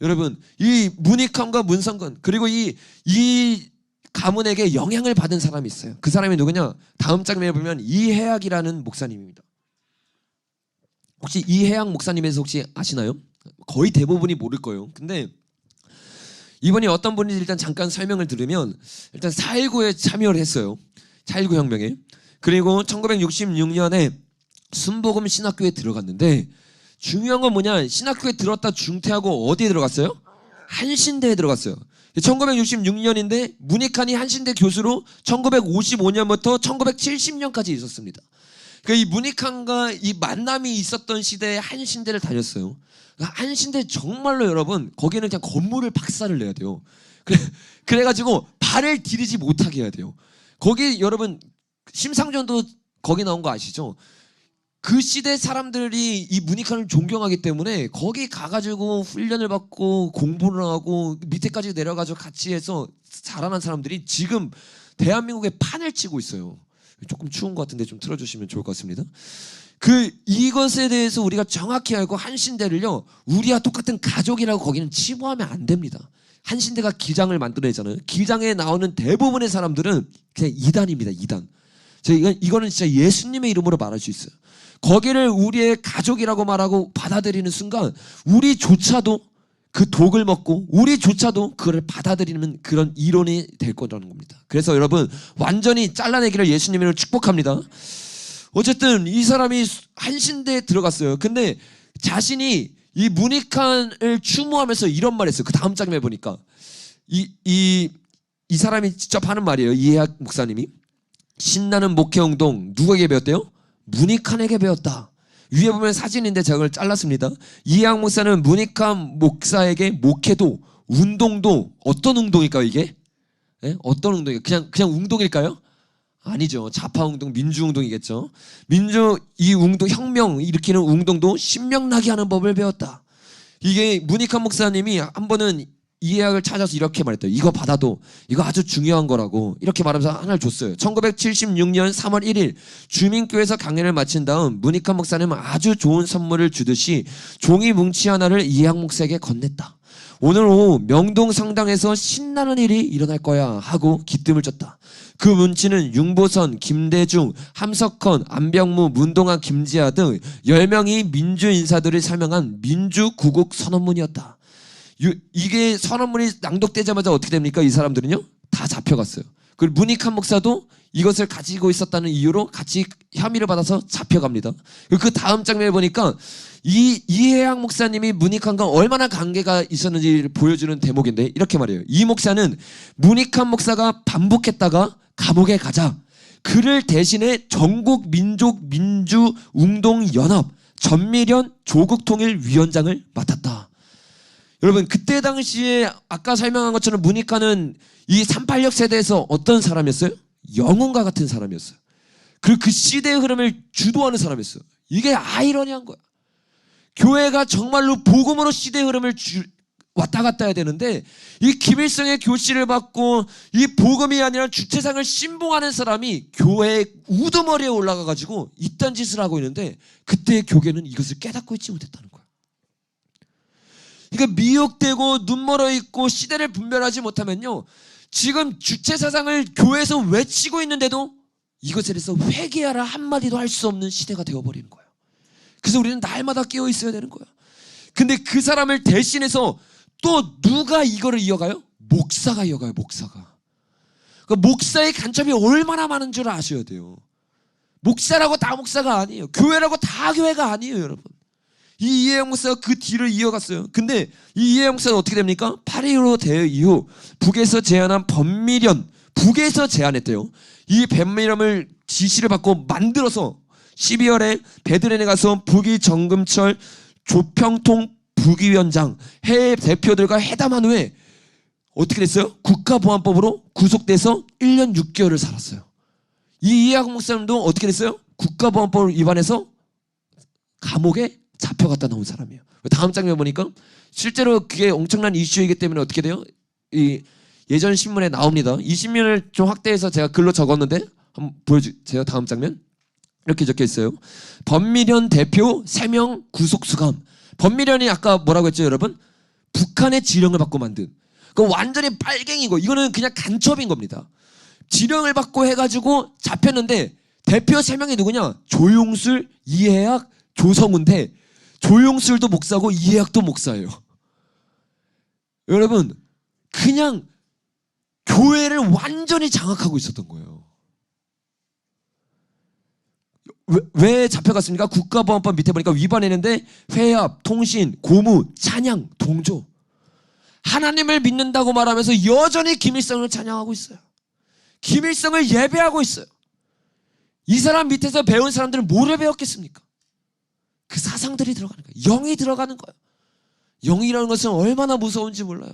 여러분, 이 문익환과 문성근, 그리고 이 가문에게 영향을 받은 사람이 있어요. 그 사람이 누구냐? 다음 장면에 보면 이해학이라는 목사님입니다. 혹시 이해학 목사님에 대해서 혹시 아시나요? 거의 대부분이 모를 거예요. 근데 이분이 어떤 분인지 일단 잠깐 설명을 들으면, 일단 4.19에 참여를 했어요. 4.19 혁명에. 그리고 1966년에 순복음 신학교에 들어갔는데, 중요한 건 뭐냐? 신학교에 들었다 중퇴하고 어디에 들어갔어요? 한신대에 들어갔어요. 1966년인데 문익환이 한신대 교수로 1955년부터 1970년까지 있었습니다. 그러니까 이 문익환과 이 만남이 있었던 시대에 한신대를 다녔어요. 그러니까 한신대 정말로 여러분, 거기는 그냥 건물을 박살을 내야 돼요. 그래가지고 발을 디디지 못하게 해야 돼요. 거기 여러분, 심상정도 거기 나온 거 아시죠? 그 시대 사람들이 이 문익환을 존경하기 때문에 거기 가가지고 훈련을 받고 공부를 하고 밑에까지 내려가지고 같이 해서 자라난 사람들이 지금 대한민국에 판을 치고 있어요. 조금 추운 것 같은데 좀 틀어주시면 좋을 것 같습니다. 이것에 대해서 우리가 정확히 알고, 한신대를요, 우리와 똑같은 가족이라고 거기는 치부하면 안 됩니다. 한신대가 기장을 만들어내잖아요. 기장에 나오는 대부분의 사람들은 그냥 이단입니다. 이단. 이거는 진짜 예수님의 이름으로 말할 수 있어요. 거기를 우리의 가족이라고 말하고 받아들이는 순간 우리조차도 그 독을 먹고 우리조차도 그걸 받아들이는 그런 이론이 될 거라는 겁니다. 그래서 여러분, 완전히 잘라내기를 예수님으로 축복합니다. 어쨌든 이 사람이 한신대에 들어갔어요. 근데 자신이 이 문익환을 추모하면서 이런 말 했어요. 그 다음 장면에 보니까 이 사람이 직접 하는 말이에요. 이해학 목사님이. 신나는 목회운동 누구에게 배웠대요? 문익환에게 배웠다. 위에 보면 사진인데 제가 그걸 잘랐습니다. 이해학 목사는 문익환 목사에게 목회도, 운동도, 어떤 운동일까요 이게? 네? 어떤 운동일까요? 그냥 운동일까요? 아니죠. 좌파운동, 민주운동이겠죠. 이 운동, 혁명 일으키는 운동도 신명나게 하는 법을 배웠다. 이게 문익환 목사님이 한 번은 이해학을 찾아서 이렇게 말했대요. 이거 받아도 이거 아주 중요한 거라고 이렇게 말하면서 하나를 줬어요. 1976년 3월 1일 주민교회에서 강연을 마친 다음 문익환 목사님은 아주 좋은 선물을 주듯이 종이 뭉치 하나를 이해학 목사에게 건넸다. 오늘 오후 명동 성당에서 신나는 일이 일어날 거야 하고 기뜸을 쳤다. 그 문치는 윤보선, 김대중, 함석헌, 안병무, 문동환, 김지하 등 10명의 민주 인사들을 설명한 민주구국 선언문이었다. 이게 선언문이 낭독되자마자 어떻게 됩니까? 이 사람들은요, 다 잡혀갔어요. 그리고 문익환 목사도 이것을 가지고 있었다는 이유로 같이 혐의를 받아서 잡혀갑니다. 그 다음 장면에 보니까 이해학 목사님이 문익환과 얼마나 관계가 있었는지를 보여주는 대목인데, 이렇게 말해요. 이 목사는 문익환 목사가 반복했다가 감옥에 가자 그를 대신해 전국 민족 민주운동 연합 전미련 조국통일위원장을 맡았다. 여러분, 그때 당시에 아까 설명한 것처럼 문익환은 이 386 세대에서 어떤 사람이었어요? 영웅과 같은 사람이었어요. 그리고 그 시대의 흐름을 주도하는 사람이었어요. 이게 아이러니한 거야. 교회가 정말로 복음으로 시대의 흐름을 왔다 갔다 해야 되는데, 이 김일성의 교시를 받고 이 복음이 아니라 주체상을 신봉하는 사람이 교회의 우두머리에 올라가가지고 이딴 짓을 하고 있는데, 그때의 교계는 이것을 깨닫고 있지 못했다는 거야. 그러니까 미혹되고 눈멀어 있고 시대를 분별하지 못하면요, 지금 주체 사상을 교회에서 외치고 있는데도 이것에 대해서 회개하라 한마디도 할 수 없는 시대가 되어버리는 거예요. 그래서 우리는 날마다 깨어 있어야 되는 거야. 근데 그 사람을 대신해서 또 누가 이거를 이어가요? 목사가 이어가요. 목사가. 그러니까 목사의 간첩이 얼마나 많은 줄 아셔야 돼요. 목사라고 다 목사가 아니에요. 교회라고 다 교회가 아니에요, 여러분. 이 이해학 목사가 그 뒤를 이어갔어요. 근데 이 이해학 목사는 어떻게 됩니까? 8.15 대회 이후 북에서 제안한 범미련, 북에서 제안했대요. 이 범미련을 지시를 받고 만들어서 12월에 베들레헴에 가서 북이 정금철 조평통 북위원장 해외 대표들과 회담한 후에 어떻게 됐어요? 국가보안법으로 구속돼서 1년 6개월을 살았어요. 이 이해학 목사님도 어떻게 됐어요? 국가보안법을 위반해서 감옥에 잡혀갔다 나온 사람이에요. 다음 장면 보니까 실제로 그게 엄청난 이슈이기 때문에 어떻게 돼요? 이 예전 신문에 나옵니다. 이 신문을 좀 확대해서 제가 글로 적었는데 한번 보여주세요. 다음 장면. 이렇게 적혀 있어요. 범미련 대표 3명 구속 수감. 범미련이 아까 뭐라고 했죠, 여러분? 북한의 지령을 받고 만든, 그 완전히 빨갱이인 거. 이거는 그냥 간첩인 겁니다. 지령을 받고 해가지고 잡혔는데 대표 3명이 누구냐? 조용술, 이해학, 조성우인데 조용술도 목사고 이해학도 목사예요. 여러분, 그냥 교회를 완전히 장악하고 있었던 거예요. 왜 잡혀갔습니까? 국가보안법 밑에 보니까 위반했는데 회합, 통신, 고무, 찬양, 동조. 하나님을 믿는다고 말하면서 여전히 김일성을 찬양하고 있어요. 김일성을 예배하고 있어요. 이 사람 밑에서 배운 사람들은 뭐를 배웠겠습니까? 그 사상들이 들어가는 거예요. 영이 들어가는 거예요. 영이라는 것은 얼마나 무서운지 몰라요.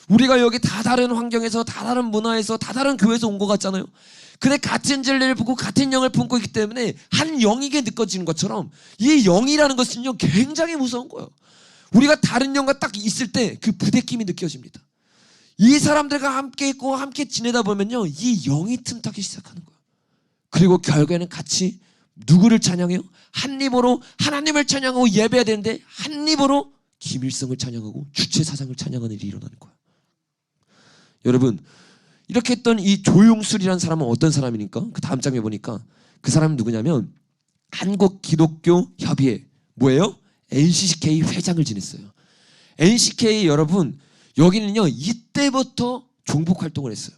우리가 여기 다 다른 환경에서, 다 다른 문화에서, 다 다른 교회에서 온 것 같잖아요. 근데 같은 진리를 보고 같은 영을 품고 있기 때문에 한 영이게 느껴지는 것처럼 이 영이라는 것은요, 굉장히 무서운 거예요. 우리가 다른 영과 딱 있을 때 그 부대낌이 느껴집니다. 이 사람들과 함께 있고 함께 지내다 보면요, 이 영이 틈타기 시작하는 거예요. 그리고 결국에는 같이 누구를 찬양해요? 한 입으로 하나님을 찬양하고 예배해야 되는데 한 입으로 김일성을 찬양하고 주체 사상을 찬양하는 일이 일어나는 거예요. 여러분, 이렇게 했던 이 조용술이라는 사람은 어떤 사람이니까? 그 다음 장면 보니까 그 사람은 누구냐면 한국기독교협의회, 뭐예요? NCCK 회장을 지냈어요. NCK 여러분, 여기는요, 이때부터 종북 활동을 했어요.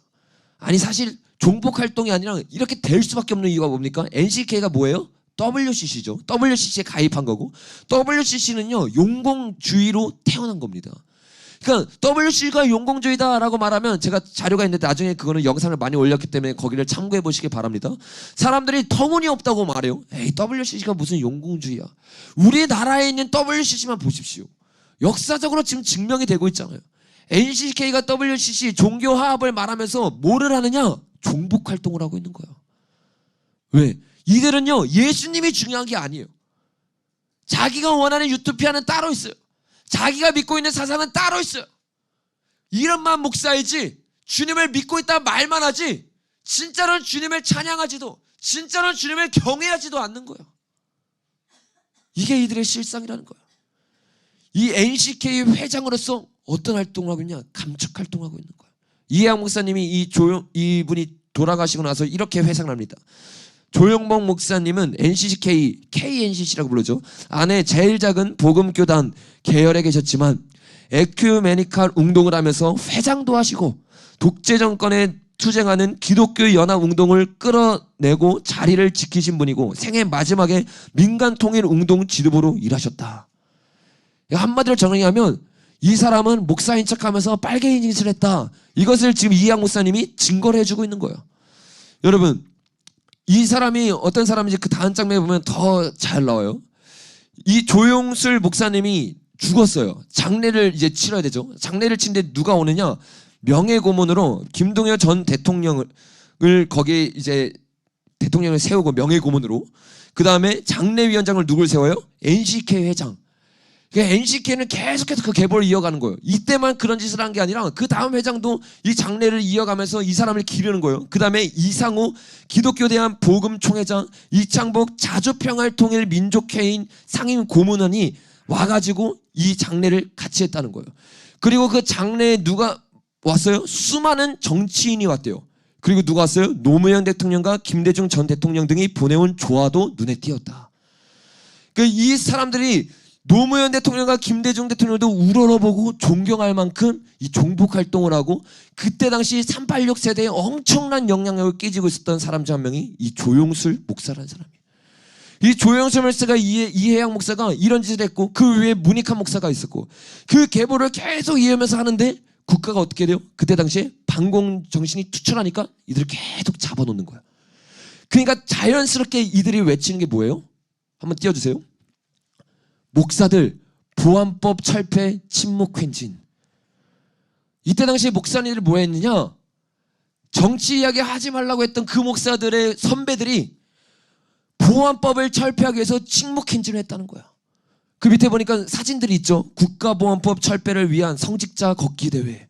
아니, 사실 종북 활동이 아니라 이렇게 될 수밖에 없는 이유가 뭡니까? NCK가 뭐예요? WCC죠. WCC에 가입한 거고, WCC는요, 용공주의로 태어난 겁니다. 그러니까 WCC가 용공주의다라고 말하면, 제가 자료가 있는데 나중에 그거는 영상을 많이 올렸기 때문에 거기를 참고해 보시기 바랍니다. 사람들이 터무니없다고 말해요. 에이, WCC가 무슨 용공주의야. 우리나라에 있는 WCC만 보십시오. 역사적으로 지금 증명이 되고 있잖아요. NCK가 WCC 종교화합을 말하면서 뭐를 하느냐? 종북 활동을 하고 있는 거예요. 왜? 이들은요, 예수님이 중요한 게 아니에요. 자기가 원하는 유토피아는 따로 있어요. 자기가 믿고 있는 사상은 따로 있어요. 이름만 목사이지 주님을 믿고 있다 말만 하지 진짜로는 주님을 찬양하지도, 진짜로는 주님을 경외하지도 않는 거예요. 이게 이들의 실상이라는 거예요. 이 NCK 회장으로서 어떤 활동을 하고 있냐? 감축 활동을 하고 있는 거예요. 이해학 목사님이 이분이 돌아가시고 나서 이렇게 회상을 합니다. 조영복 목사님은 NCCK, KNCC라고 부르죠. 안에 제일 작은 복음교단 계열에 계셨지만 에큐메니칼 운동을 하면서 회장도 하시고 독재 정권에 투쟁하는 기독교 연합 운동을 끌어내고 자리를 지키신 분이고 생애 마지막에 민간 통일 운동 지도부로 일하셨다. 한마디로 정리하면 이 사람은 목사인 척하면서 빨갱이 짓을 했다. 이것을 지금 이해학 목사님이 증거를 해주고 있는 거예요. 여러분, 이 사람이 어떤 사람인지 그 다음 장면에 보면 더 잘 나와요. 이 조용술 목사님이 죽었어요. 장례를 이제 치러야 되죠. 장례를 치는데 누가 오느냐? 명예고문으로 김동연 전 대통령을 거기에 이제 대통령을 세우고 명예고문으로, 그 다음에 장례위원장을 누굴 세워요? NCK 회장. 그러니까 NCK는 계속해서 그 계보를 이어가는 거예요. 이때만 그런 짓을 한 게 아니라 그 다음 회장도 이 장례를 이어가면서 이 사람을 기르는 거예요. 그 다음에 이상우 기독교대한 복음총회장, 이창복 자주평화통일민족회인 상임 고문원이 와가지고 이 장례를 같이 했다는 거예요. 그리고 그 장례에 누가 왔어요? 수많은 정치인이 왔대요. 그리고 누가 왔어요? 노무현 대통령과 김대중 전 대통령 등이 보내온 조화도 눈에 띄었다. 이 사람들이 노무현 대통령과 김대중 대통령도 우러러보고 존경할 만큼 이 종북 활동을 하고 그때 당시 386 세대에 엄청난 영향력을 끼치고 있었던 사람 중 한 명이 이 조용술 목사라는 사람이에요. 이 조용술 목사가 이해학 목사가 이런 짓을 했고 그 위에 문익환 목사가 있었고 그 계보를 계속 이어면서 하는데 국가가 어떻게 돼요? 그때 당시에 반공 정신이 투철하니까 이들을 계속 잡아놓는 거야. 그러니까 자연스럽게 이들이 외치는 게 뭐예요? 한번 띄워주세요. 목사들 보안법 철폐 침묵 행진. 이때 당시에 목사님들이 뭐 했느냐? 정치 이야기 하지 말라고 했던 그 목사들의 선배들이 보안법을 철폐하기 위해서 침묵 행진을 했다는 거야. 그 밑에 보니까 사진들이 있죠. 국가보안법 철폐를 위한 성직자 걷기 대회.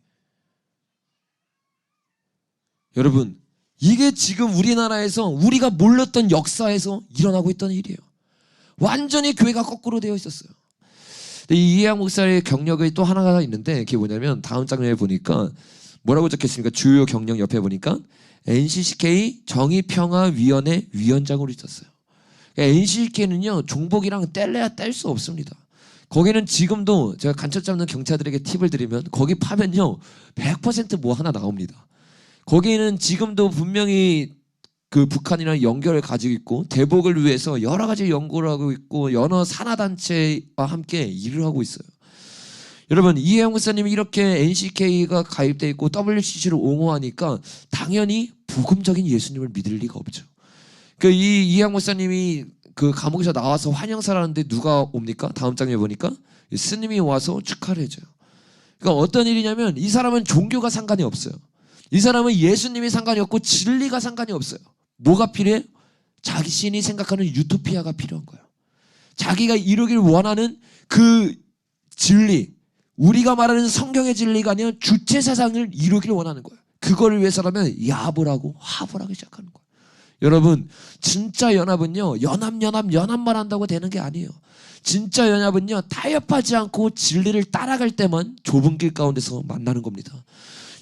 여러분, 이게 지금 우리나라에서 우리가 몰랐던 역사에서 일어나고 있던 일이에요. 완전히 교회가 거꾸로 되어 있었어요. 이 이해학 목사의 경력이 또 하나가 있는데 그게 뭐냐면 다음 장면에 보니까 뭐라고 적혔습니까? 주요 경력 옆에 보니까 NCCK 정의평화위원회 위원장으로 있었어요. 그러니까 NCCK는요 종복이랑 뗄래야 뗄 수 없습니다. 거기는 지금도 제가 간첩 잡는 경찰들에게 팁을 드리면 거기 파면요 100%뭐 하나 나옵니다. 거기는 지금도 분명히 그 북한이랑 연결을 가지고 있고 대복을 위해서 여러 가지 연구를 하고 있고 여러 산하단체와 함께 일을 하고 있어요. 여러분 이해영 목사님이 이렇게 NCK가 가입돼 있고 WCC를 옹호하니까 당연히 복음적인 예수님을 믿을 리가 없죠. 그 이해영 목사님이 그 감옥에서 나와서 환영사라는데 누가 옵니까? 다음 장면에 보니까 스님이 와서 축하를 해줘요. 그러니까 어떤 일이냐면 이 사람은 종교가 상관이 없어요. 이 사람은 예수님이 상관이 없고 진리가 상관이 없어요. 뭐가 필요해? 자신이 생각하는 유토피아가 필요한 거예요. 자기가 이루길 원하는 그 진리, 우리가 말하는 성경의 진리가 아니라 주체 사상을 이루길 원하는 거예요. 그거를 위해서라면 야합을 하고 화합을 하기 시작하는 거예요. 여러분 진짜 연합은요 연합만 한다고 되는 게 아니에요. 진짜 연합은요 타협하지 않고 진리를 따라갈 때만 좁은 길 가운데서 만나는 겁니다.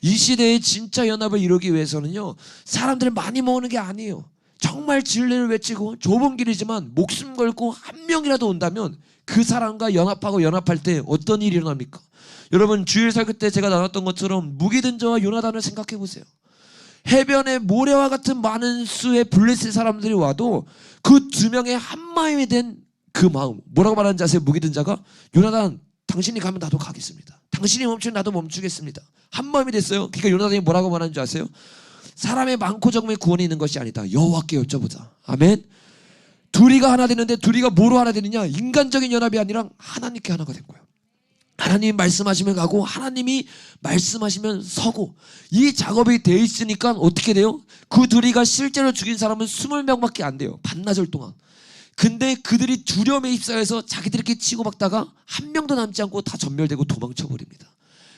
이 시대에 진짜 연합을 이루기 위해서는요 사람들을 많이 모으는 게 아니에요. 정말 진리를 외치고 좁은 길이지만 목숨 걸고 한 명이라도 온다면 그 사람과 연합할 때 어떤 일이 일어납니까? 여러분 주일 설교 때 제가 나눴던 것처럼 무기든 자와 요나단을 생각해 보세요. 해변에 모래와 같은 많은 수의 블레셋 사람들이 와도 그 두 명의 한 마음이 된 그 마음 뭐라고 말하는지 아세요? 무기든 자가 요나단 당신이 가면 나도 가겠습니다. 당신이 멈추면 나도 멈추겠습니다. 한 마음이 됐어요. 그러니까 요나단이 뭐라고 말하는지 아세요? 사람의 많고 적음의 구원이 있는 것이 아니다. 여호와께 여쭤보자. 아멘. 둘이가 하나 되는데 둘이가 뭐로 하나 되느냐? 인간적인 연합이 아니라 하나님께 하나가 된 거예요. 하나님이 말씀하시면 가고 하나님이 말씀하시면 서고 이 작업이 돼 있으니까 어떻게 돼요? 그 둘이가 실제로 죽인 사람은 20명밖에 안 돼요. 반나절 동안. 근데 그들이 두려움에 휩싸여서 자기들끼리 치고받다가 한 명도 남지 않고 다 전멸되고 도망쳐버립니다.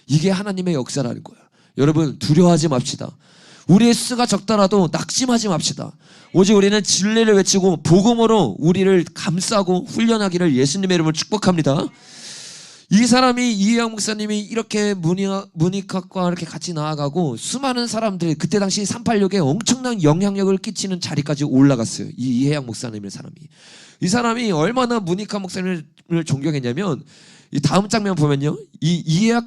이게 하나님의 역사라는 거예요. 여러분 두려워하지 맙시다. 우리의 수가 적더라도 낙심하지 맙시다. 오직 우리는 진리를 외치고 복음으로 우리를 감싸고 훈련하기를 예수님의 이름으로 축복합니다. 이 사람이 이해영 목사님이 이렇게 문익학과 이렇게 같이 나아가고 수많은 사람들이 그때 당시 386에 엄청난 영향력을 끼치는 자리까지 올라갔어요. 이 이해영 목사님의 사람이. 이 사람이 얼마나 문익학 목사님을 존경했냐면 이 다음 장면 보면요. 이해학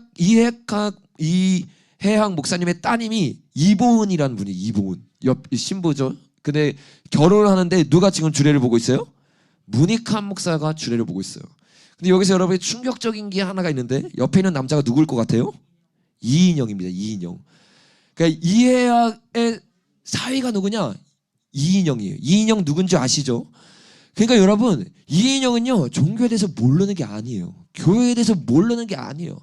목사님의 따님이 이보은이라는 분이 이보은 옆 신부죠. 근데 결혼을 하는데 누가 지금 주례를 보고 있어요? 문익학 목사가 주례를 보고 있어요. 근데 여기서 여러분이 충격적인 게 하나가 있는데 옆에 있는 남자가 누구일 것 같아요? 이인영입니다. 이인영. 그러니까 이해학의 사위가 누구냐? 이인영이에요. 이인영 누군지 아시죠? 그러니까 여러분 이인영은요 종교에 대해서 모르는 게 아니에요. 교회에 대해서 모르는 게 아니에요.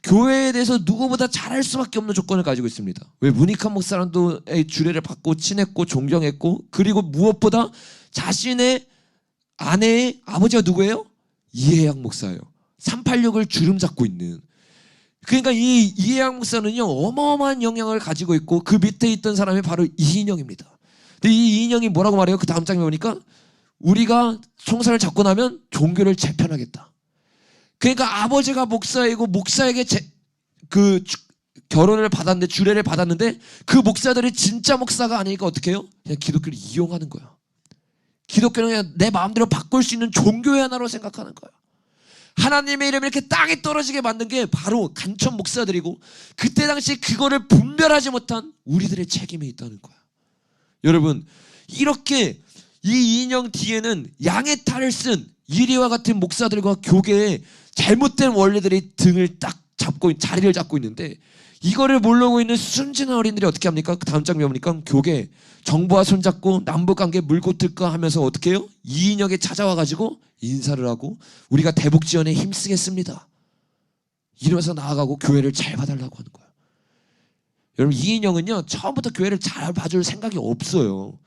교회에 대해서 누구보다 잘할 수밖에 없는 조건을 가지고 있습니다. 왜? 문익환 목사랑도 주례를 받고 친했고 존경했고 그리고 무엇보다 자신의 아내의 아버지가 누구예요? 이해학 목사예요. 386을 주름 잡고 있는. 그러니까 이 이해학 목사는요 어마어마한 영향을 가지고 있고 그 밑에 있던 사람이 바로 이인영입니다. 근데 이 이인영이 뭐라고 말해요? 그 다음 장면 보니까 우리가 총살을 잡고 나면 종교를 재편하겠다. 그러니까 아버지가 목사이고 목사에게 그 결혼을 받았는데 주례를 받았는데 그 목사들이 진짜 목사가 아니니까 어떻게 해요? 그냥 기독교를 이용하는 거야. 기독교는 그냥 내 마음대로 바꿀 수 있는 종교의 하나로 생각하는 거야. 하나님의 이름이 이렇게 땅에 떨어지게 만든 게 바로 간첩 목사들이고 그때 당시 그거를 분별하지 못한 우리들의 책임이 있다는 거야. 여러분 이렇게 이 인형 뒤에는 양의 탈을 쓴 이리와 같은 목사들과 교계의 잘못된 원리들이 등을 딱 잡고 자리를 잡고 있는데 이거를 모르고 있는 순진한 어린들이 어떻게 합니까? 그 다음 장면 보니까 교계 정부와 손잡고 남북관계 물고 뜰까 하면서 어떻게 해요? 이인영에 찾아와가지고 인사를 하고 우리가 대북지원에 힘쓰겠습니다. 이러면서 나아가고 교회를 잘 봐달라고 하는 거예요. 여러분 이인영은요 처음부터 교회를 잘 봐줄 생각이 없어요.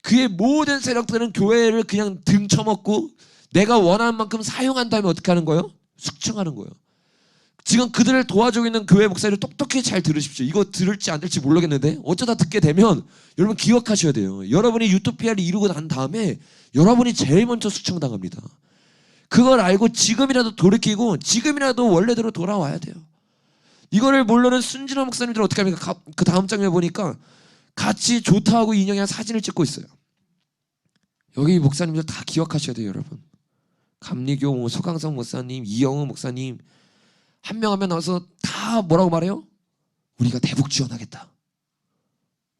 그의 모든 세력들은 교회를 그냥 등쳐먹고 내가 원하는 만큼 사용한 다음에 어떻게 하는 거예요? 숙청하는 거예요. 지금 그들을 도와주고 있는 교회 목사를 똑똑히 잘 들으십시오. 이거 들을지 안 들을지 모르겠는데 어쩌다 듣게 되면 여러분 기억하셔야 돼요. 여러분이 유토피아를 이루고 난 다음에 여러분이 제일 먼저 숙청당합니다. 그걸 알고 지금이라도 돌이키고 지금이라도 원래대로 돌아와야 돼요. 이거를 모르는 순진한 목사님들은 어떻게 합니까? 그 다음 장면 보니까 같이 좋다하고 인형이랑 사진을 찍고 있어요. 여기 목사님들 다 기억하셔야 돼요, 여러분. 감리교 소강성 목사님, 이영우 목사님 한 명 한 명 나와서 다 뭐라고 말해요? 우리가 대북 지원하겠다.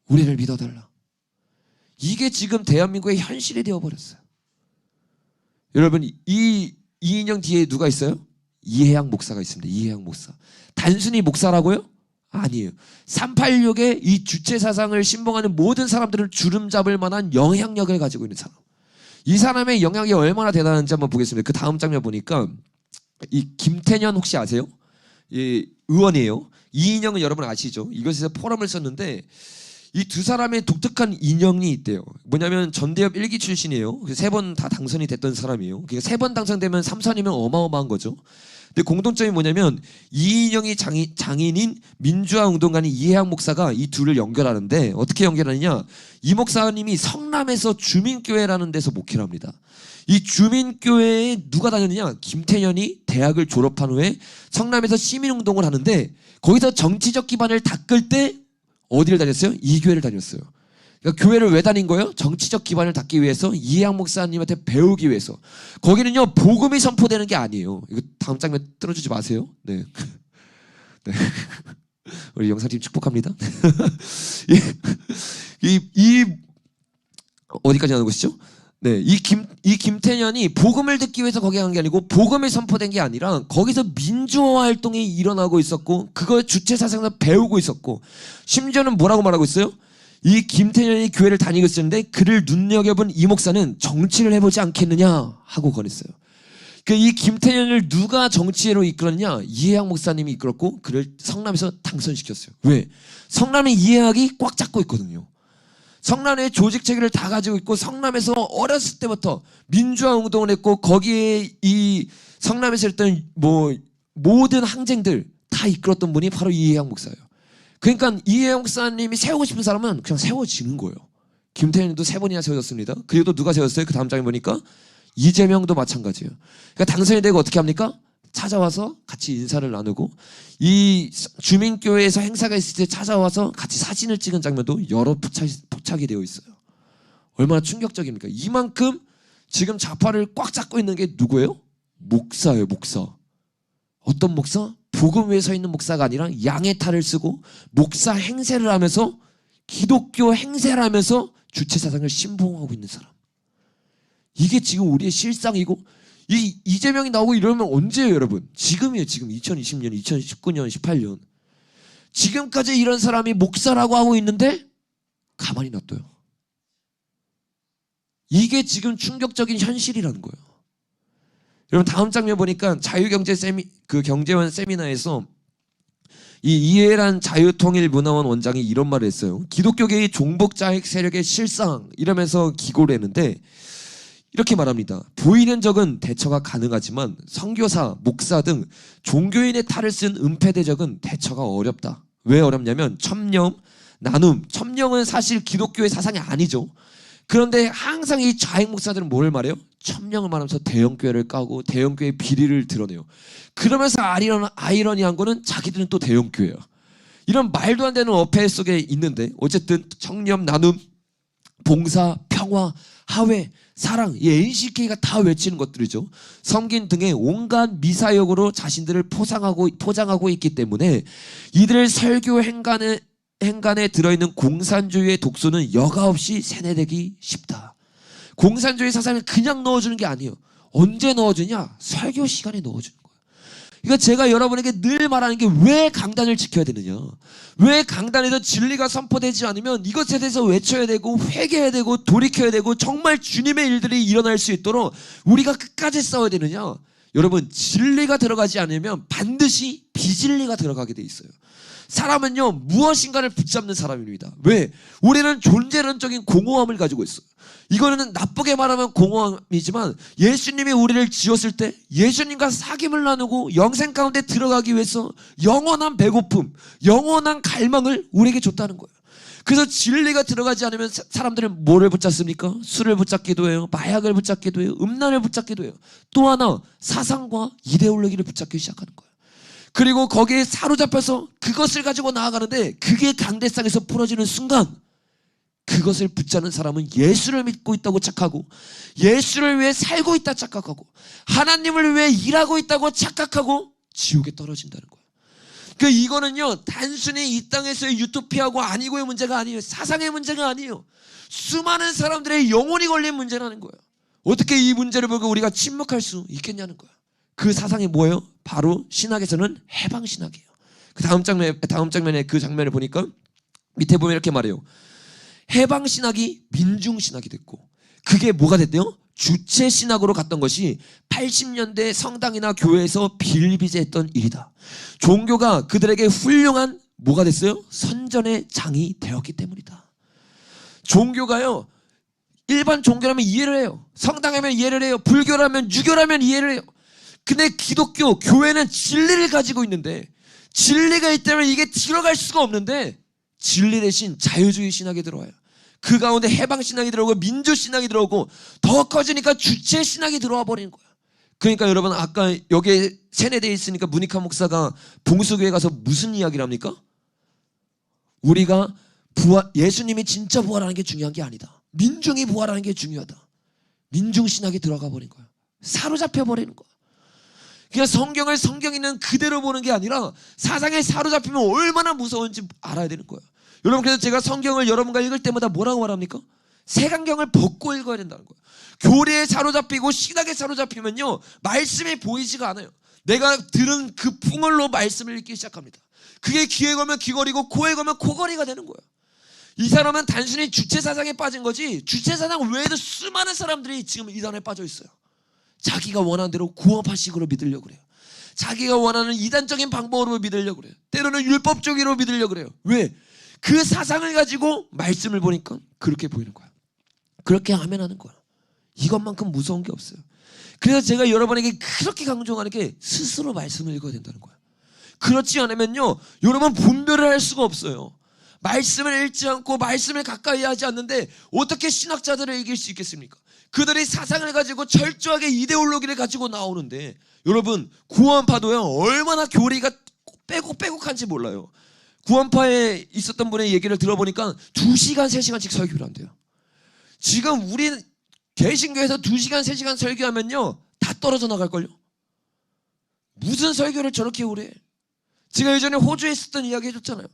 우리를 믿어달라. 이게 지금 대한민국의 현실이 되어버렸어요. 여러분, 이 인형 뒤에 누가 있어요? 이해양 목사가 있습니다. 이해양 목사. 단순히 목사라고요? 아니에요. 386의 이 주체 사상을 신봉하는 모든 사람들을 주름 잡을 만한 영향력을 가지고 있는 사람. 이 사람의 영향이 얼마나 대단한지 한번 보겠습니다. 그 다음 장면 보니까 이 김태년 혹시 아세요? 이 의원이에요. 이 인형은 여러분 아시죠? 이것에서 포럼을 썼는데 이 두 사람의 독특한 인형이 있대요. 뭐냐면 전대협 1기 출신이에요. 3번 다 당선이 됐던 사람이에요. 그러니까 3번 당선되면 3선이면 어마어마한 거죠. 근데 공통점이 뭐냐면 이 인형이 장인인 민주화 운동가인 이해양 목사가 이 둘을 연결하는데 어떻게 연결하느냐? 이 목사님이 성남에서 주민교회라는 데서 목회를 합니다. 이 주민교회에 누가 다녔느냐? 김태년이 대학을 졸업한 후에 성남에서 시민운동을 하는데 거기서 정치적 기반을 닦을 때 어디를 다녔어요? 이 교회를 다녔어요. 그러니까 교회를 왜 다닌 거예요? 정치적 기반을 닦기 위해서 이해양 목사님한테 배우기 위해서. 거기는요 복음이 선포되는 게 아니에요. 이거 다음 장면 뚫어주지 마세요. 네, 네. 우리 영상팀 축복합니다. 이 어디까지 하는 것이죠? 네, 이 김태년이 복음을 듣기 위해서 거기 간 게 아니고 복음이 선포된 게 아니라 거기서 민주화 활동이 일어나고 있었고 그걸 주체 사상을 배우고 있었고 심지어는 뭐라고 말하고 있어요? 이 김태년이 교회를 다니고 있었는데 그를 눈여겨본 이 목사는 정치를 해보지 않겠느냐 하고 권했어요. 이 김태년을 누가 정치로 이끌었냐? 이해양 목사님이 이끌었고 그를 성남에서 당선시켰어요. 왜? 성남의 이해양이 꽉 잡고 있거든요. 성남의 조직 체계를 다 가지고 있고 성남에서 어렸을 때부터 민주화 운동을 했고 거기에 이 성남에서 했던 모든 항쟁들 다 이끌었던 분이 바로 이해양 목사예요. 그러니까 이해양 목사님이 세우고 싶은 사람은 그냥 세워지는 거예요. 김태현도 3번이나 세워졌습니다. 그리고 또 누가 세웠어요? 그 다음 장에 보니까 이재명도 마찬가지예요. 그러니까 당선이 되고 어떻게 합니까? 찾아와서 같이 인사를 나누고 이 주민교회에서 행사가 있을 때 찾아와서 같이 사진을 찍은 장면도 여러 포착이 되어 있어요. 얼마나 충격적입니까? 이만큼 지금 좌파를 꽉 잡고 있는 게 누구예요? 목사예요, 목사. 어떤 목사? 복음 위에 서 있는 목사가 아니라 양의 탈을 쓰고 목사 행세를 하면서 기독교 행세를 하면서 주체 사상을 신봉하고 있는 사람. 이게 지금 우리의 실상이고 이재명이 나오고 이러면 언제예요, 여러분? 지금이에요, 지금. 2020년, 2019년, 18년. 지금까지 이런 사람이 목사라고 하고 있는데 가만히 놔둬요. 이게 지금 충격적인 현실이라는 거예요. 여러분 다음 장면 보니까 자유경제 경제원 세미나에서 이 이해란 자유통일문화원 원장이 이런 말을 했어요. 기독교계의 종북자익 세력의 실상 이러면서 기고를 했는데 이렇게 말합니다. 보이는 적은 대처가 가능하지만 선교사, 목사 등 종교인의 탈을 쓴 은폐대적은 대처가 어렵다. 왜 어렵냐면 첨령, 나눔. 첨령은 사실 기독교의 사상이 아니죠. 그런데 항상 이 좌익 목사들은 뭘 말해요? 첨령을 말하면서 대형교회를 까고 대형교회의 비리를 드러내요. 그러면서 아이러니한 거는 자기들은 또 대형교회야. 이런 말도 안 되는 어폐 속에 있는데 어쨌든 청렴, 나눔, 봉사, 평화, 하회, 사랑, 이 NCK가 다 외치는 것들이죠. 섬긴 등의 온갖 미사역으로 자신들을 포장하고 있기 때문에 이들의 설교 행간에 들어있는 공산주의의 독소는 여과 없이 세뇌되기 쉽다. 공산주의 사상을 그냥 넣어주는 게 아니에요. 언제 넣어주냐? 설교 시간에 넣어주는 거예요. 그러니까 제가 여러분에게 늘 말하는 게 왜 강단을 지켜야 되느냐? 왜 강단에서 진리가 선포되지 않으면 이것에 대해서 외쳐야 되고 회개해야 되고 돌이켜야 되고 정말 주님의 일들이 일어날 수 있도록 우리가 끝까지 싸워야 되느냐? 여러분 진리가 들어가지 않으면 반드시 비진리가 들어가게 돼 있어요. 사람은요 무엇인가를 붙잡는 사람입니다. 왜? 우리는 존재론적인 공허함을 가지고 있어요. 이거는 나쁘게 말하면 공허함이지만 예수님이 우리를 지었을 때 예수님과 사귐을 나누고 영생 가운데 들어가기 위해서 영원한 배고픔, 영원한 갈망을 우리에게 줬다는 거예요. 그래서 진리가 들어가지 않으면 사람들은 뭐를 붙잡습니까? 술을 붙잡기도 해요. 마약을 붙잡기도 해요. 음란을 붙잡기도 해요. 또 하나 사상과 이데올로기를 붙잡기 시작하는 거예요. 그리고 거기에 사로잡혀서 그것을 가지고 나아가는데 그게 강대상에서 풀어지는 순간 그것을 붙잡는 사람은 예수를 믿고 있다고 착하고 예수를 위해 살고 있다 착각하고 하나님을 위해 일하고 있다고 착각하고 지옥에 떨어진다는 거예요. 그 이거는요 단순히 이 땅에서의 유토피아고 아니고의 문제가 아니에요. 사상의 문제가 아니에요. 수많은 사람들의 영혼이 걸린 문제라는 거예요. 어떻게 이 문제를 보고 우리가 침묵할 수 있겠냐는 거예요. 그 사상이 뭐예요? 바로 신학에서는 해방신학이에요. 그 다음 장면에 그 장면을 보니까 밑에 보면 이렇게 말해요. 해방신학이 민중신학이 됐고 그게 뭐가 됐대요? 주체신학으로 갔던 것이 80년대 성당이나 교회에서 비일비재했던 일이다. 종교가 그들에게 훌륭한 뭐가 됐어요? 선전의 장이 되었기 때문이다. 종교가요 일반 종교라면 이해를 해요. 성당하면 이해를 해요. 불교라면 유교라면 이해를 해요. 근데 기독교 교회는 진리를 가지고 있는데 진리가 있다면 이게 들어갈 수가 없는데 진리 대신 자유주의 신학이 들어와요. 그 가운데 해방신학이 들어오고 민주신학이 들어오고 더 커지니까 주체신학이 들어와 버리는 거야. 그러니까 여러분 아까 여기에 세뇌되어 있으니까 문익환 목사가 봉수교회 가서 무슨 이야기를 합니까? 우리가 예수님이 진짜 부활하는 게 중요한 게 아니다. 민중이 부활하는 게 중요하다. 민중신학이 들어가 버린 거야. 사로잡혀 버리는 거야. 그냥 성경을 성경 있는 그대로 보는 게 아니라 사상에 사로잡히면 얼마나 무서운지 알아야 되는 거예요. 여러분 그래서 제가 성경을 여러분과 읽을 때마다 뭐라고 말합니까? 색안경을 벗고 읽어야 된다는 거예요. 교리에 사로잡히고 신학에 사로잡히면요 말씀이 보이지가 않아요. 내가 들은 그 풍월로 말씀을 읽기 시작합니다. 그게 귀에 걸면 귀걸이고 코에 걸면 코걸이가 되는 거예요. 이 사람은 단순히 주체사상에 빠진 거지 주체사상 외에도 수많은 사람들이 지금 이단에 빠져 있어요. 자기가 원하는 대로 구원파식으로 믿으려고 그래요. 자기가 원하는 이단적인 방법으로 믿으려고 그래요. 때로는 율법적으로 믿으려고 그래요. 왜? 그 사상을 가지고 말씀을 보니까 그렇게 보이는 거야. 그렇게 하면 하는 거야. 이것만큼 무서운 게 없어요. 그래서 제가 여러분에게 그렇게 강조하는 게 스스로 말씀을 읽어야 된다는 거야. 그렇지 않으면요 여러분 분별을 할 수가 없어요. 말씀을 읽지 않고 말씀을 가까이 하지 않는데 어떻게 신학자들을 이길 수 있겠습니까? 그들이 사상을 가지고 철저하게 이데올로기를 가지고 나오는데 여러분 구원파도요 얼마나 교리가 빼곡한지 몰라요. 구원파에 있었던 분의 얘기를 들어보니까 2시간 3시간씩 설교를 한대요. 지금 우리 개신교에서 2시간 3시간 설교하면요 다 떨어져 나갈걸요. 무슨 설교를 저렇게 오래 해. 제가 예전에 호주에 있었던 이야기 해줬잖아요.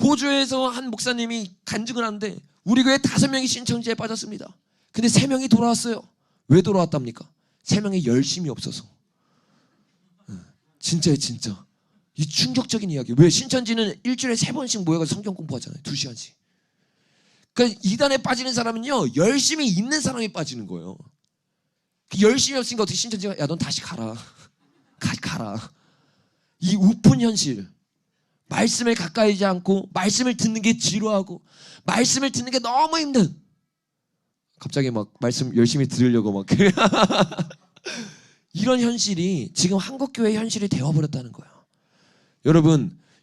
호주에서 한 목사님이 간증을 하는데 우리 교회 5명이 신천지에 빠졌습니다. 근데 3명이 돌아왔어요. 왜 돌아왔답니까? 3명이 열심이 없어서. 진짜예요 진짜. 이 충격적인 이야기. 왜? 신천지는 일주일에 3번씩 모여서 성경 공부하잖아요. 2시간씩. 그러니까 이단에 빠지는 사람은요 열심히 있는 사람이 빠지는 거예요. 열심히 없으니까 어떻게 신천지가 야 넌 다시 가라. 가라. 이 우픈 현실. 말씀을 가까이 하지 않고 말씀을 듣는 게 지루하고 말씀을 듣는 게 너무 힘든. 갑자기 막 말씀 열심히 들으려고 막 이런 현실이 지금 한국교회 현실이 되어버렸다는 거예요.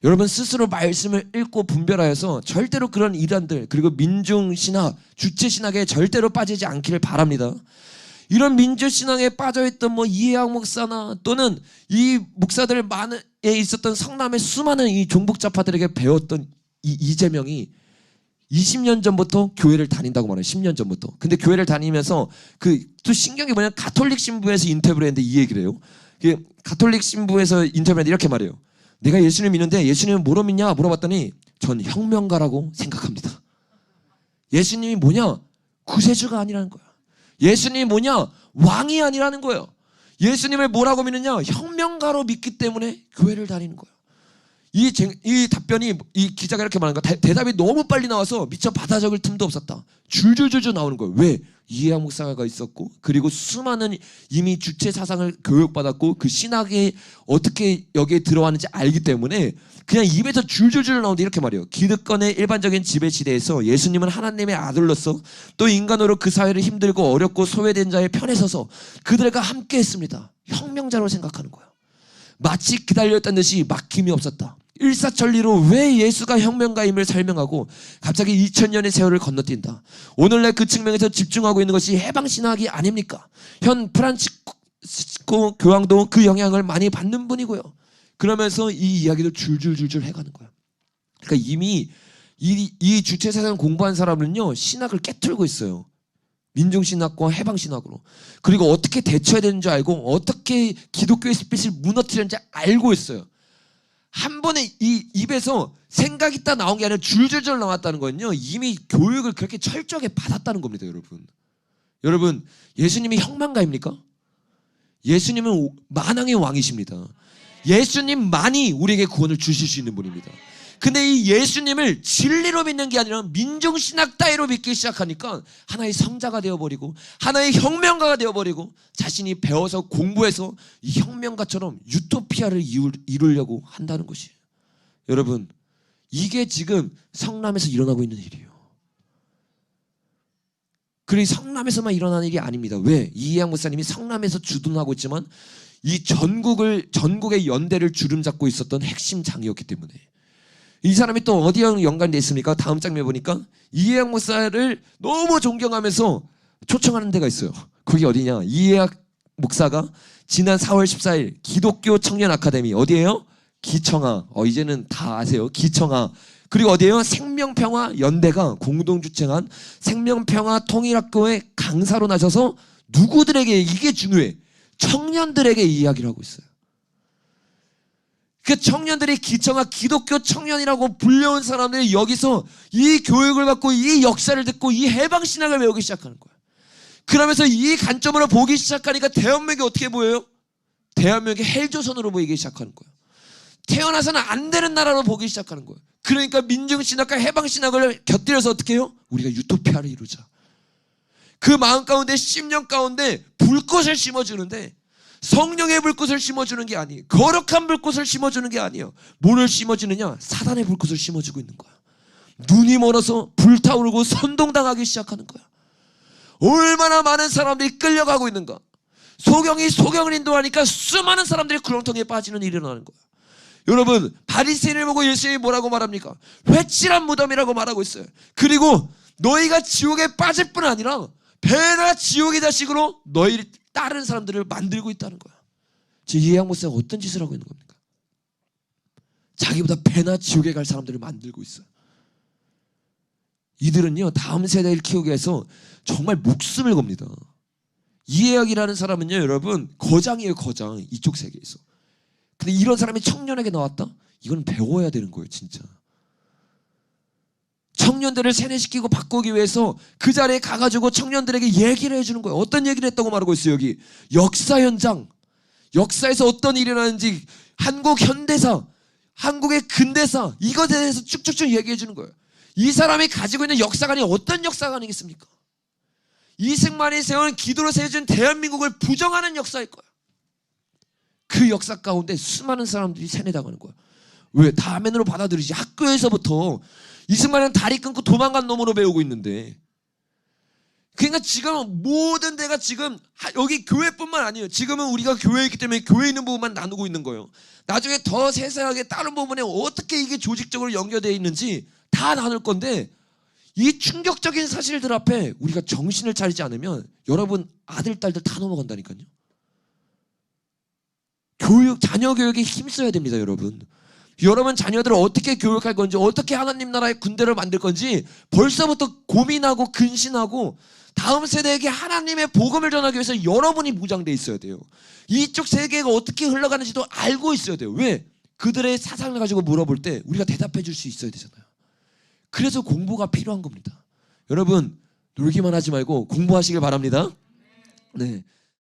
여러분 스스로 말씀을 읽고 분별하여서 절대로 그런 이단들 그리고 민중신학, 주체신학에 절대로 빠지지 않기를 바랍니다. 이런 민주신앙에 빠져있던 이해학 목사나 또는 이 목사들 에 있었던 성남의 수많은 이 종북자파들에게 배웠던 이 이재명이 20년 전부터 교회를 다닌다고 말해요. 10년 전부터. 근데 교회를 다니면서 또 신경이 뭐냐면 가톨릭 신부에서 인터뷰를 했는데 이 얘기를 해요. 가톨릭 신부에서 인터뷰를 했는데 이렇게 말해요. 내가 예수님을 믿는데 예수님은 뭐로 믿냐 물어봤더니 전 혁명가라고 생각합니다. 예수님이 뭐냐? 구세주가 아니라는 거야. 예수님이 뭐냐? 왕이 아니라는 거예요. 예수님을 뭐라고 믿느냐? 혁명가로 믿기 때문에 교회를 다니는 거예요. 이 답변이 이 기자가 이렇게 말하는 거야. 대답이 너무 빨리 나와서 미처 받아 적을 틈도 없었다. 줄줄줄줄 나오는 거예요. 왜? 이해학 목사가 있었고 그리고 수많은 이미 주체 사상을 교육받았고 그 신학이 어떻게 여기에 들어왔는지 알기 때문에 그냥 입에서 줄줄줄 나오는데 이렇게 말해요. 기득권의 일반적인 지배 시대에서 예수님은 하나님의 아들로서 또 인간으로 그 사회를 힘들고 어렵고 소외된 자의 편에 서서 그들과 함께 했습니다. 혁명자로 생각하는 거예요. 마치 기다렸던 듯이 막힘이 없었다. 일사천리로 왜 예수가 혁명가임을 설명하고 갑자기 2000년의 세월을 건너뛴다. 오늘날 그 측면에서 집중하고 있는 것이 해방신학이 아닙니까? 현 프란치스코 교황도 그 영향을 많이 받는 분이고요. 그러면서 이 이야기도 줄줄줄줄 해가는 거야. 그러니까 이미 이 주체사상 공부한 사람은요, 신학을 깨트리고 있어요. 민중신학과 해방신학으로. 그리고 어떻게 대처해야 되는지 알고 어떻게 기독교의 스핏을 무너뜨리는지 알고 있어요. 한 번에 이 입에서 생각 있다 나온 게 아니라 줄줄줄 나왔다는 거는요, 이미 교육을 그렇게 철저하게 받았다는 겁니다. 여러분 예수님이 혁명가입니까? 예수님은 만왕의 왕이십니다. 예수님만이 우리에게 구원을 주실 수 있는 분입니다. 근데 이 예수님을 진리로 믿는 게 아니라 민중신학 따위로 믿기 시작하니까 하나의 성자가 되어버리고 하나의 혁명가가 되어버리고 자신이 배워서 공부해서 이 혁명가처럼 유토피아를 이루려고 한다는 것이에요. 여러분, 이게 지금 성남에서 일어나고 있는 일이에요. 그리고 성남에서만 일어나는 일이 아닙니다. 왜? 이해양 목사님이 성남에서 주둔하고 있지만 이 전국의 연대를 주름잡고 있었던 핵심 장이었기 때문에. 이 사람이 또 어디랑 연관돼 있습니까? 다음 장면에 보니까 이해학 목사를 너무 존경하면서 초청하는 데가 있어요. 그게 어디냐? 이해학 목사가 지난 4월 14일 기독교 청년 아카데미, 어디예요? 기청아. 이제는 다 아세요. 기청아. 그리고 어디예요? 생명평화 연대가 공동 주최한 생명평화 통일학교의 강사로 나셔서 누구들에게, 이게 중요해, 청년들에게 이야기를 하고 있어요. 그 청년들이 기청아 기독교 청년이라고 불려온 사람들이 여기서 이 교육을 받고 이 역사를 듣고 이 해방신학을 배우기 시작하는 거야. 그러면서 이 관점으로 보기 시작하니까 대한민국이 어떻게 보여요? 대한민국이 헬조선으로 보이기 시작하는 거야. 태어나서는 안 되는 나라로 보기 시작하는 거야. 그러니까 민중신학과 해방신학을 곁들여서 어떻게 해요? 우리가 유토피아를 이루자. 그 마음 가운데 10년 가운데 불꽃을 심어주는데 성령의 불꽃을 심어주는 게 아니에요. 거룩한 불꽃을 심어주는 게 아니에요. 뭐를 심어주느냐? 사단의 불꽃을 심어주고 있는 거야. 눈이 멀어서 불타오르고 선동당하기 시작하는 거야. 얼마나 많은 사람들이 끌려가고 있는가. 소경이 소경을 인도하니까 수많은 사람들이 구렁텅이에 빠지는 일이 일어나는 거야. 여러분, 바리새인을 보고 예수님이 뭐라고 말합니까? 회칠한 무덤이라고 말하고 있어요. 그리고 너희가 지옥에 빠질 뿐 아니라 배나 지옥의 자식으로 너희를 다른 사람들을 만들고 있다는 거야. 지금 이해양 목사가 어떤 짓을 하고 있는 겁니까? 자기보다 배나 지옥에 갈 사람들을 만들고 있어요. 이들은요, 다음 세대를 키우기 위해서 정말 목숨을 겁니다. 이해학이라는 사람은요, 여러분, 거장이에요, 거장. 이쪽 세계에서. 근데 이런 사람이 청년에게 나왔다? 이건 배워야 되는 거예요, 진짜. 청년들을 세뇌시키고 바꾸기 위해서 그 자리에 가가지고 청년들에게 얘기를 해주는 거예요. 어떤 얘기를 했다고 말하고 있어요, 여기. 역사 현장. 역사에서 어떤 일이 일어나는지, 한국 현대사, 한국의 근대사, 이것에 대해서 쭉쭉쭉 얘기해 주는 거예요. 이 사람이 가지고 있는 역사관이 어떤 역사관이겠습니까? 이승만이 세운 기도로 세워준 대한민국을 부정하는 역사일 거야. 그 역사 가운데 수많은 사람들이 세뇌당하는 거야. 왜? 다면으로 받아들이지. 학교에서부터 이승만은 다리 끊고 도망간 놈으로 배우고 있는데. 그러니까 지금 모든 데가 지금 여기 교회뿐만 아니에요. 지금은 우리가 교회에 있기 때문에 교회에 있는 부분만 나누고 있는 거예요. 나중에 더 세세하게 다른 부분에 어떻게 이게 조직적으로 연결되어 있는지 다 나눌 건데, 이 충격적인 사실들 앞에 우리가 정신을 차리지 않으면 여러분 아들, 딸들 다 넘어간다니까요. 자녀 교육에 힘써야 됩니다, 여러분. 여러분 자녀들을 어떻게 교육할 건지, 어떻게 하나님 나라의 군대를 만들 건지 벌써부터 고민하고 근신하고 다음 세대에게 하나님의 복음을 전하기 위해서 여러분이 무장되어 있어야 돼요. 이쪽 세계가 어떻게 흘러가는지도 알고 있어야 돼요. 왜? 그들의 사상을 가지고 물어볼 때 우리가 대답해 줄 수 있어야 되잖아요. 그래서 공부가 필요한 겁니다. 여러분, 놀기만 하지 말고 공부하시길 바랍니다. 네.